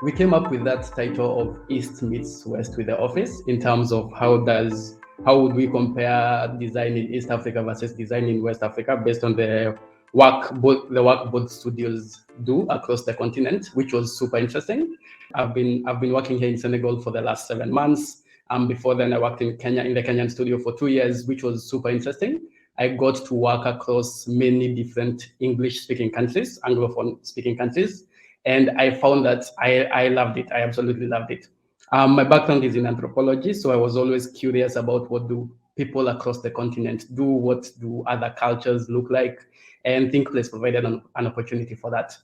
we came up with that title of East meets West with the office in terms of how would we compare design in East Africa versus design in West Africa based on the work both studios do across the continent, which was super interesting. I've been working here in Senegal for the last 7 months. Before then, I worked in Kenya in the Kenyan studio for 2 years, which was super interesting. I got to work across many different English-speaking countries, Anglophone-speaking countries, and I found that I loved it. I absolutely loved it. My background is in anthropology, so I was always curious about what do people across the continent do, what do other cultures look like, and Thinkplace provided an opportunity for that.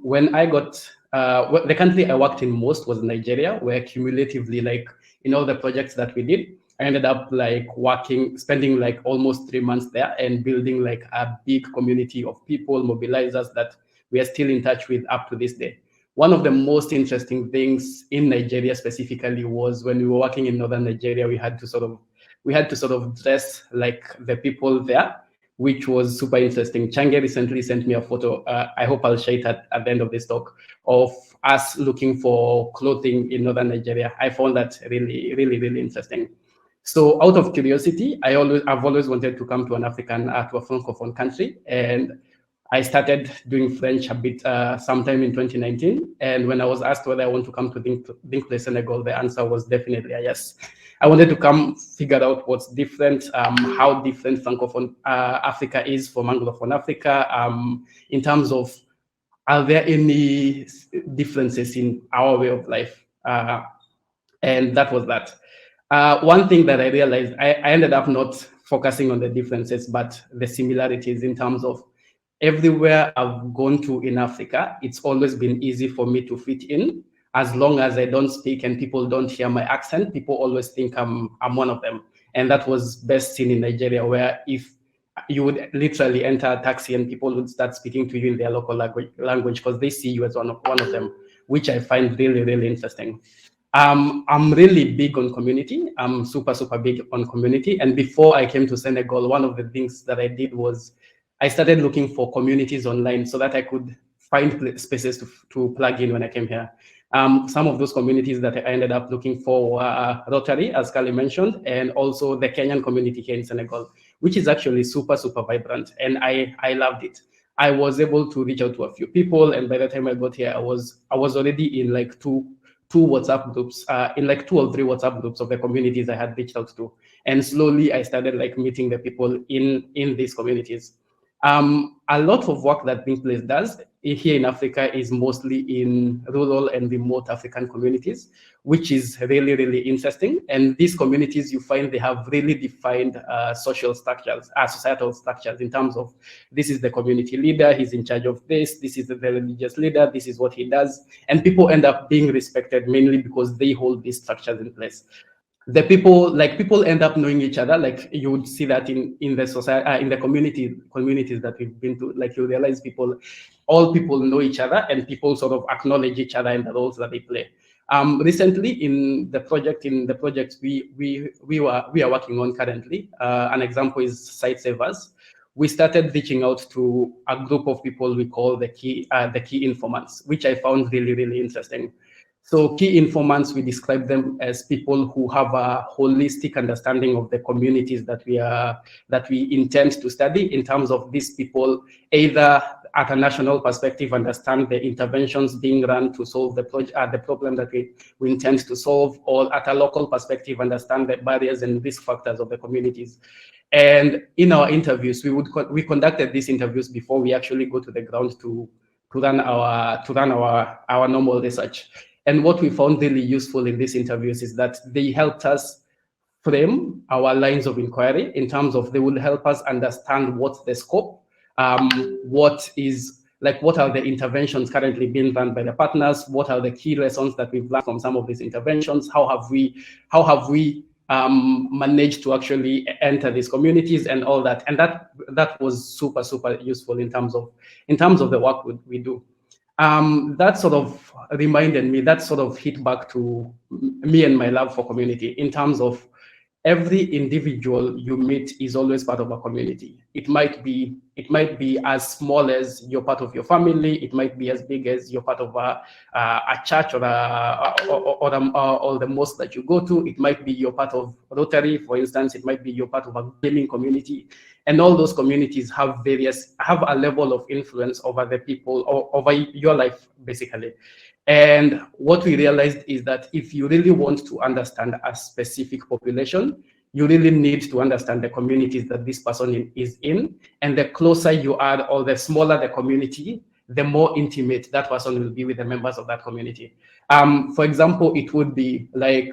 When I got the country I worked in most was Nigeria, where cumulatively, like in all the projects that we did, I ended up like spending like almost 3 months there and building like a big community of people, mobilizers that we are still in touch with up to this day. One of the most interesting things in Nigeria specifically was when we were working in northern Nigeria, we had to sort of dress like the people there, which was super interesting. Change recently sent me a photo. I hope I'll share it at the end of this talk of us looking for clothing in northern Nigeria. I found that really, really, really interesting. So out of curiosity, I've always wanted to come to an African, to a Francophone country, and I started doing French a bit sometime in 2019. And when I was asked whether I want to come to Dinkley, Senegal, the answer was definitely a yes. I wanted to come figure out what's different, how different Francophone Africa is from Anglophone Africa, in terms of are there any differences in our way of life? And that was that. One thing that I realized, I ended up not focusing on the differences, but the similarities in terms of everywhere I've gone to in Africa, it's always been easy for me to fit in. As long as I don't speak and people don't hear my accent, people always think I'm one of them. And that was best seen in Nigeria, where if you would literally enter a taxi and people would start speaking to you in their local language because they see you as one of them, which I find really, really interesting. I'm really big on community. I'm super, super big on community. And before I came to Senegal, one of the things that I did was I started looking for communities online so that I could find spaces to plug in when I came here. Some of those communities that I ended up looking for were Rotary, as Kali mentioned, and also the Kenyan community here in Senegal, which is actually super, super vibrant. And I loved it. I was able to reach out to a few people. And by the time I got here, I was already in like two WhatsApp groups, in like 2 or 3 WhatsApp groups of the communities I had reached out to. And slowly I started like meeting the people in these communities. A lot of work that Thinkplace does here in Africa is mostly in rural and remote African communities, which is really, really interesting. And these communities, you find they have really defined social structures, societal structures in terms of this is the community leader, he's in charge of this is the religious leader, this is what he does. And people end up being respected mainly because they hold these structures in place. The people end up knowing each other. Like you would see that in the society, in the communities that we've been to. Like you realize all people know each other, and people sort of acknowledge each other in the roles that they play. Recently in the project we are working on currently, an example is Site Savers. We started reaching out to a group of people we call the key informants, which I found really, really interesting. So key informants, we describe them as people who have a holistic understanding of the communities that we intend to study. In terms of these people, either at a national perspective, understand the interventions being run to solve the problem that we intend to solve, or at a local perspective, understand the barriers and risk factors of the communities. And in our interviews, we conducted these interviews before we actually go to the ground to run our normal research. And what we found really useful in these interviews is that they helped us frame our lines of inquiry in terms of they would help us understand what's the scope, what are the interventions currently being run by the partners, what are the key lessons that we've learned from some of these interventions, how have we managed to actually enter these communities and all that. And that was super, super useful in terms of the work we do. That sort of reminded me, that sort of hit back to me and my love for community in terms of every individual you meet is always part of a community. It might be as small as you're part of your family. It might be as big as you're part of a church or the mosque that you go to. It might be you're part of Rotary, for instance. It might be you're part of a gaming community, and all those communities have a level of influence over the people or over your life, basically. And what we realized is that if you really want to understand a specific population, you really need to understand the communities that this person is in. And the closer you are, or the smaller the community, the more intimate that person will be with the members of that community. For example, it would be like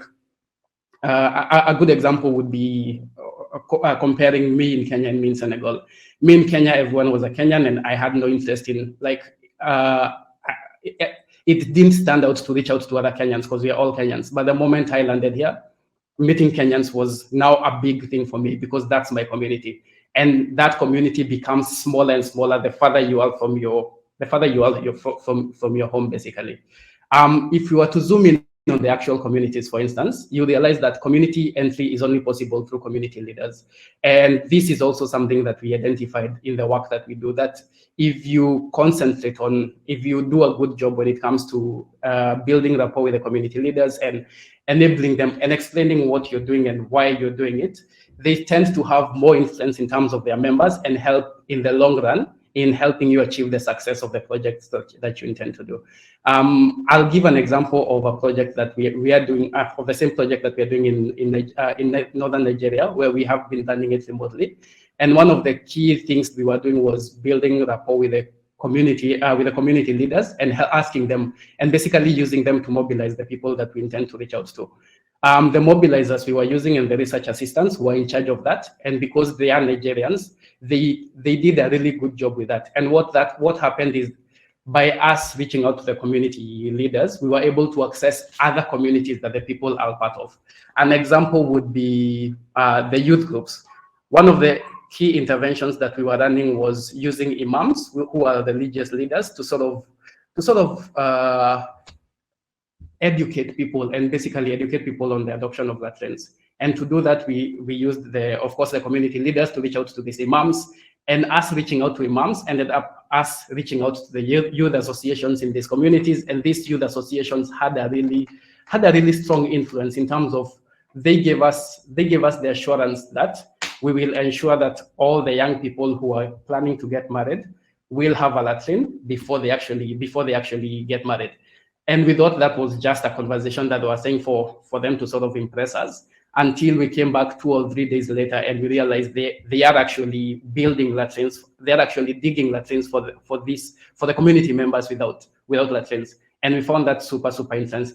a good example would be comparing me in Kenya and me in Senegal. Me in Kenya, everyone was a Kenyan, and I had no interest in it didn't stand out to reach out to other Kenyans because we are all Kenyans. But the moment I landed here, meeting Kenyans was now a big thing for me because that's my community. And that community becomes smaller and smaller the farther you are from your home, basically. If you were to zoom in on the actual communities, for instance, you realize that community entry is only possible through community leaders. And this is also something that we identified in the work that we do, that if you do a good job when it comes to building rapport with the community leaders and enabling them and explaining what you're doing and why you're doing it, they tend to have more influence in terms of their members and help in the long run in helping you achieve the success of the projects that you intend to do. I'll give an example of a project that we are doing, of the same project that we are doing in northern Nigeria, where we have been running it remotely. And one of the key things we were doing was building rapport with the community leaders and asking them, and basically using them to mobilize the people that we intend to reach out to. The mobilizers we were using and the research assistants were in charge of that. And because they are Nigerians, they did a really good job with that. And what happened is, by us reaching out to the community leaders, we were able to access other communities that the people are part of. An example would be the youth groups. One of the key interventions that we were running was using imams, who are the religious leaders, to sort of educate people and basically educate people on the adoption of latrines. And to do that, we used of course, the community leaders to reach out to these imams, and us reaching out to imams ended up us reaching out to the youth associations in these communities. And these youth associations had a really strong influence in terms of they gave us the assurance that we will ensure that all the young people who are planning to get married will have a latrine before they actually get married. And we thought that was just a conversation that we were saying for them to sort of impress us, until we came back 2 or 3 days later and we realized they are actually building latrines. They're actually digging latrines for the community members without latrines. And we found that super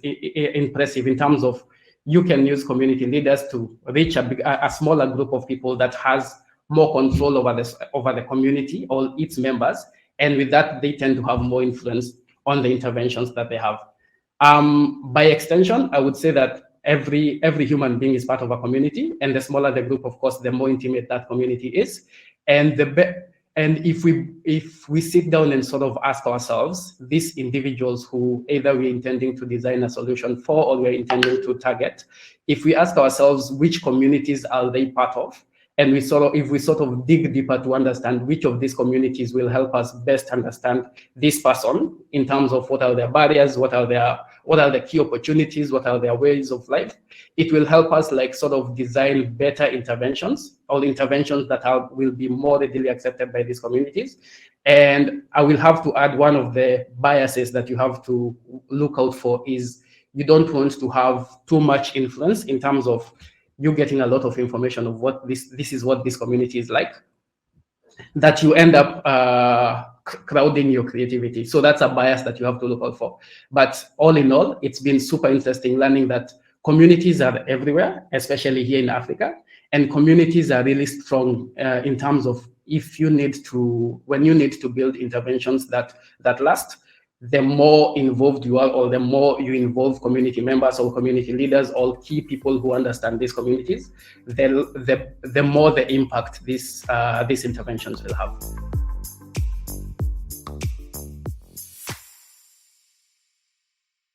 impressive in terms of, you can use community leaders to reach a smaller group of people that has more control over the community or its members. And with that, they tend to have more influence on the interventions that they have. By extension, I would say that every human being is part of a community, and the smaller the group, of course, the more intimate that community is. And if we sit down and sort of ask ourselves, these individuals who either we're intending to design a solution for or we're intending to target, if we ask ourselves which communities are they part of, and if we sort of dig deeper to understand which of these communities will help us best understand this person in terms of what are their barriers, what are the key opportunities, what are their ways of life, it will help us sort of design better interventions, or interventions that will be more readily accepted by these communities. And I will have to add, one of the biases that you have to look out for is you don't want to have too much influence in terms of you getting a lot of information of what this is what this community is like, that you end up crowding your creativity. So that's a bias that you have to look out for. But all in all, it's been super interesting learning that communities are everywhere, especially here in Africa, and communities are really strong in terms of when you need to build interventions that last. The more involved you are, or the more you involve community members or community leaders or key people who understand these communities, the more the impact these interventions will have.